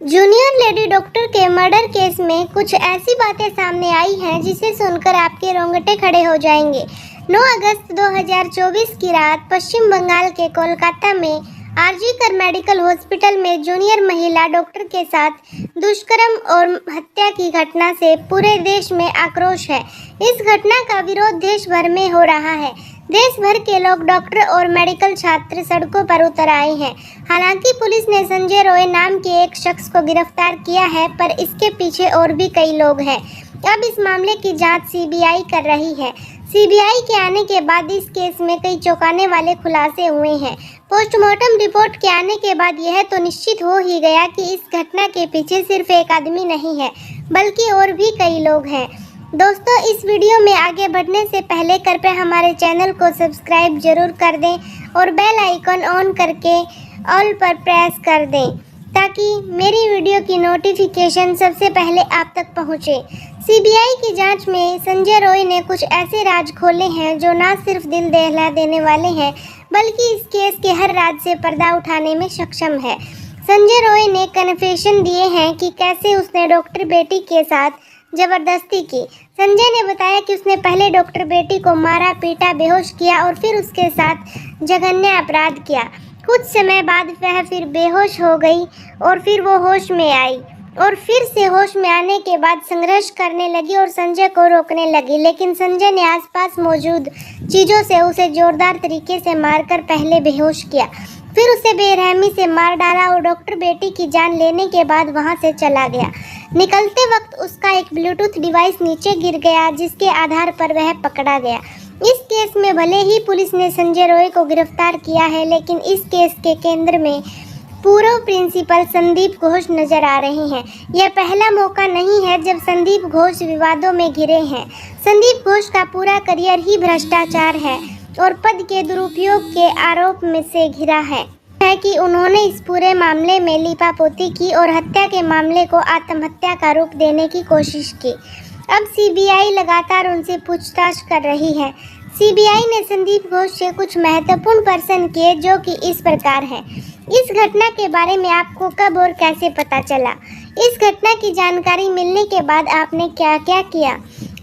Junior lady doctor के murder case में कुछ ऐसी बातें सामने आई हैं जिसे सुनकर आपके रोंगटे खड़े हो जाएंगे। 9 अगस्त 2024 की रात पश्चिम बंगाल के कोलकाता में आरजी कर मेडिकल हॉस्पिटल में जूनियर महिला डॉक्टर के साथ दुष्कर्म और हत्या की घटना से पूरे देश में आक्रोश है। इस घटना का विरोध देश भर में हो रहा है। देश भर के लोग, डॉक्टर और मेडिकल छात्र सड़कों पर उतर आए हैं। हालांकि पुलिस ने संजय रॉय नाम के एक शख्स को गिरफ्तार किया है, पर इसके पीछे और भी कई लोग हैं। अब इस मामले की जांच सीबीआई कर रही है। सीबीआई के आने के बाद इस केस में कई चौंकाने वाले खुलासे हुए हैं। पोस्टमार्टम रिपोर्ट के आने के बाद यह तो निश्चित हो ही गया कि इस घटना के पीछे सिर्फ एक आदमी नहीं है, बल्कि और भी कई लोग हैं। दोस्तों, इस वीडियो में आगे बढ़ने से पहले कृपया हमारे चैनल को सब्सक्राइब जरूर कर दें और बेल आइकन ऑन करके ऑल पर प्रेस कर दें ताकि मेरी वीडियो की नोटिफिकेशन सबसे पहले आप तक पहुंचे। सीबीआई की जांच में संजय रॉय ने कुछ ऐसे राज खोले हैं जो न सिर्फ दिल दहला देने वाले हैं, बल्कि इस केस के हर राज से पर्दा उठाने में सक्षम है। संजय रॉय ने कन्फेशन दिए हैं कि कैसे उसने डॉक्टर बेटी के साथ जबरदस्ती की। संजय ने बताया कि उसने पहले डॉक्टर बेटी को मारा, पीटा, बेहोश किया और फिर उसके साथ जघन्य अपराध किया। कुछ समय बाद वह फिर बेहोश हो गई और फिर वो होश में आई और फिर से होश में आने के बाद संघर्ष करने लगी और संजय को रोकने लगी, लेकिन संजय ने आसपास मौजूद चीज़ों से उसे जोरदार तरीके से मारकर पहले बेहोश किया, फिर उसे बेरहमी से मार डाला और डॉक्टर बेटी की जान लेने के बाद वहां से चला गया। निकलते वक्त उसका एक ब्लूटूथ डिवाइस नीचे गिर गया, जिसके आधार पर वह पकड़ा गया। इस केस में भले ही पुलिस ने संजय रॉय को गिरफ्तार किया है, लेकिन इस केस के केंद्र में पूर्व प्रिंसिपल संदीप घोष नजर आ रहे हैं। यह पहला मौका नहीं है जब संदीप घोष विवादों में घिरे हैं। संदीप घोष का पूरा करियर ही भ्रष्टाचार है और पद के दुरुपयोग के आरोप में से घिरा है कि उन्होंने इस पूरे मामले में लीपापोती की और हत्या के मामले को आत्महत्या का रूप देने की कोशिश की। अब सीबीआई लगातार उनसे पूछताछ कर रही है। सीबीआई ने संदीप घोष से कुछ महत्वपूर्ण प्रश्न किए, जो कि इस प्रकार हैं। इस घटना के बारे में आपको कब और कैसे पता चला? इस घटना की जानकारी मिलने के बाद आपने क्या क्या किया?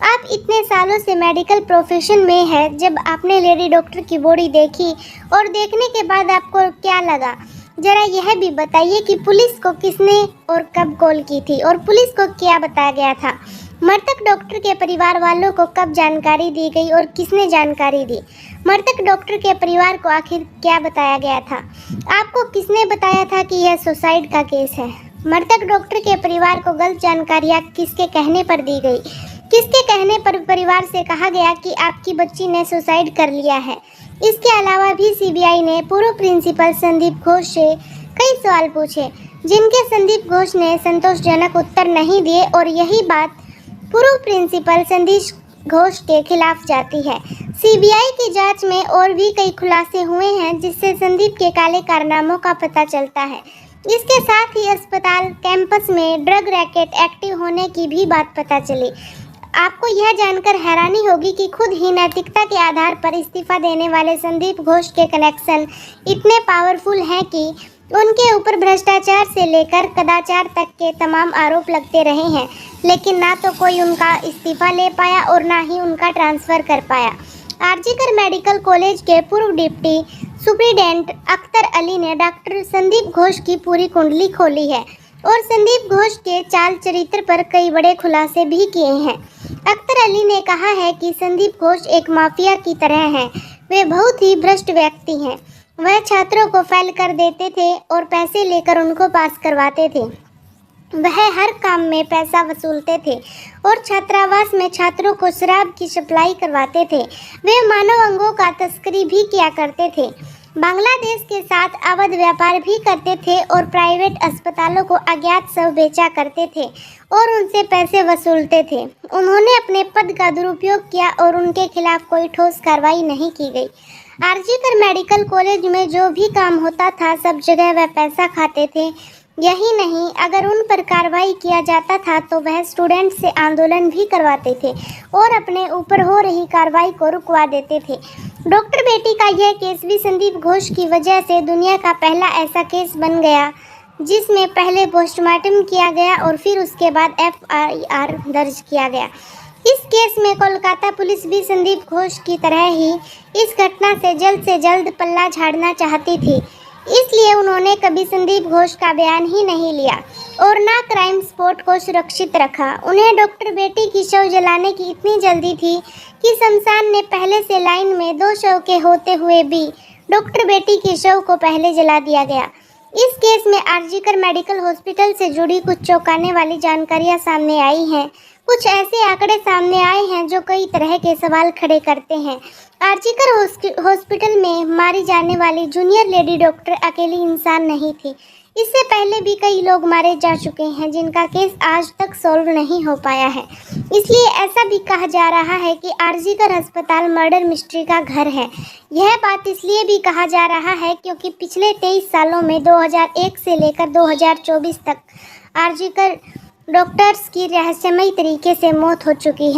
आप इतने सालों से मेडिकल प्रोफेशन में हैं, जब आपने लेडी डॉक्टर की बॉडी देखी और देखने के बाद आपको क्या लगा? जरा यह भी बताइए कि पुलिस को किसने और कब कॉल की थी और पुलिस को क्या बताया गया था? मृतक डॉक्टर के परिवार वालों को कब जानकारी दी गई और किसने जानकारी दी? मृतक डॉक्टर के परिवार को आखिर क्या बताया गया था? आपको किसने बताया था कि यह सुसाइड का केस है? मृतक डॉक्टर के परिवार को गलत जानकारियाँ किसके कहने पर दी गई? किसके कहने पर परिवार से कहा गया कि आपकी बच्ची ने सुसाइड कर लिया है? इसके अलावा भी सीबीआई ने पूर्व प्रिंसिपल संदीप घोष से कई सवाल पूछे, जिनके संदीप घोष ने संतोषजनक उत्तर नहीं दिए और यही बात पूर्व प्रिंसिपल संदीप घोष के खिलाफ जाती है। सीबीआई की जांच में और भी कई खुलासे हुए हैं, जिससे संदीप के काले कारनामों का पता चलता है। इसके साथ ही अस्पताल कैंपस में ड्रग रैकेट एक्टिव होने की भी बात पता चली। आपको यह जानकर हैरानी होगी कि खुद ही नैतिकता के आधार पर इस्तीफा देने वाले संदीप घोष के कनेक्शन इतने पावरफुल हैं कि उनके ऊपर भ्रष्टाचार से लेकर कदाचार तक के तमाम आरोप लगते रहे हैं, लेकिन ना तो कोई उनका इस्तीफा ले पाया और ना ही उनका ट्रांसफ़र कर पाया। आरजी कर मेडिकल कॉलेज के पूर्व डिप्टी सुप्रिटेंडेंट अख्तर अली ने डॉक्टर संदीप घोष की पूरी कुंडली खोली है और संदीप घोष के चाल चरित्र पर कई बड़े खुलासे भी किए हैं। अख्तर अली ने कहा है कि संदीप घोष एक माफिया की तरह हैं। वे बहुत ही भ्रष्ट व्यक्ति हैं। वह छात्रों को फेल कर देते थे और पैसे लेकर उनको पास करवाते थे। वह हर काम में पैसा वसूलते थे और छात्रावास में छात्रों को शराब की सप्लाई करवाते थे। वे मानव अंगों का तस्करी भी किया करते थे, बांग्लादेश के साथ अवैध व्यापार भी करते थे और प्राइवेट अस्पतालों को अज्ञात शव बेचा करते थे और उनसे पैसे वसूलते थे। उन्होंने अपने पद का दुरुपयोग किया और उनके खिलाफ कोई ठोस कार्रवाई नहीं की गई। आरजी कर मेडिकल कॉलेज में जो भी काम होता था, सब जगह वह पैसा खाते थे। यही नहीं, अगर उन पर कार्रवाई किया जाता था तो वह स्टूडेंट से आंदोलन भी करवाते थे और अपने ऊपर हो रही कार्रवाई को रुकवा देते थे। डॉक्टर बेटी का यह केस भी संदीप घोष की वजह से दुनिया का पहला ऐसा केस बन गया जिसमें पहले पोस्टमार्टम किया गया और फिर उसके बाद एफआईआर दर्ज किया गया। इस केस में कोलकाता पुलिस भी संदीप घोष की तरह ही इस घटना से जल्द पल्ला झाड़ना चाहती थी, इसलिए उन्होंने कभी संदीप घोष का बयान ही नहीं लिया और ना क्राइम स्पॉट को सुरक्षित रखा। उन्हें डॉक्टर बेटी की शव जलाने की इतनी जल्दी थी कि शमशान ने पहले से लाइन में 2 शव के होते हुए भी डॉक्टर बेटी के शव को पहले जला दिया गया। इस केस में आरजीकर मेडिकल हॉस्पिटल से जुड़ी कुछ चौंकाने वाली जानकारियां सामने आई हैं। कुछ ऐसे आंकड़े सामने आए हैं जो कई तरह के सवाल खड़े करते हैं। आरजीकर हॉस्पिटल में मारी जाने वाली जूनियर लेडी डॉक्टर अकेली इंसान नहीं थी। इससे पहले भी कई लोग मारे जा चुके हैं जिनका केस आज तक सॉल्व नहीं हो पाया है। इसलिए ऐसा भी कहा जा रहा है कि आरजीकर अस्पताल मर्डर मिस्ट्री का घर है। यह बात इसलिए भी कहा जा रहा है क्योंकि पिछले 23 सालों में 2001 से लेकर 2024 तक आरजीकर डॉक्टर्स की रहस्यमयी तरीके से मौत हो चुकी है।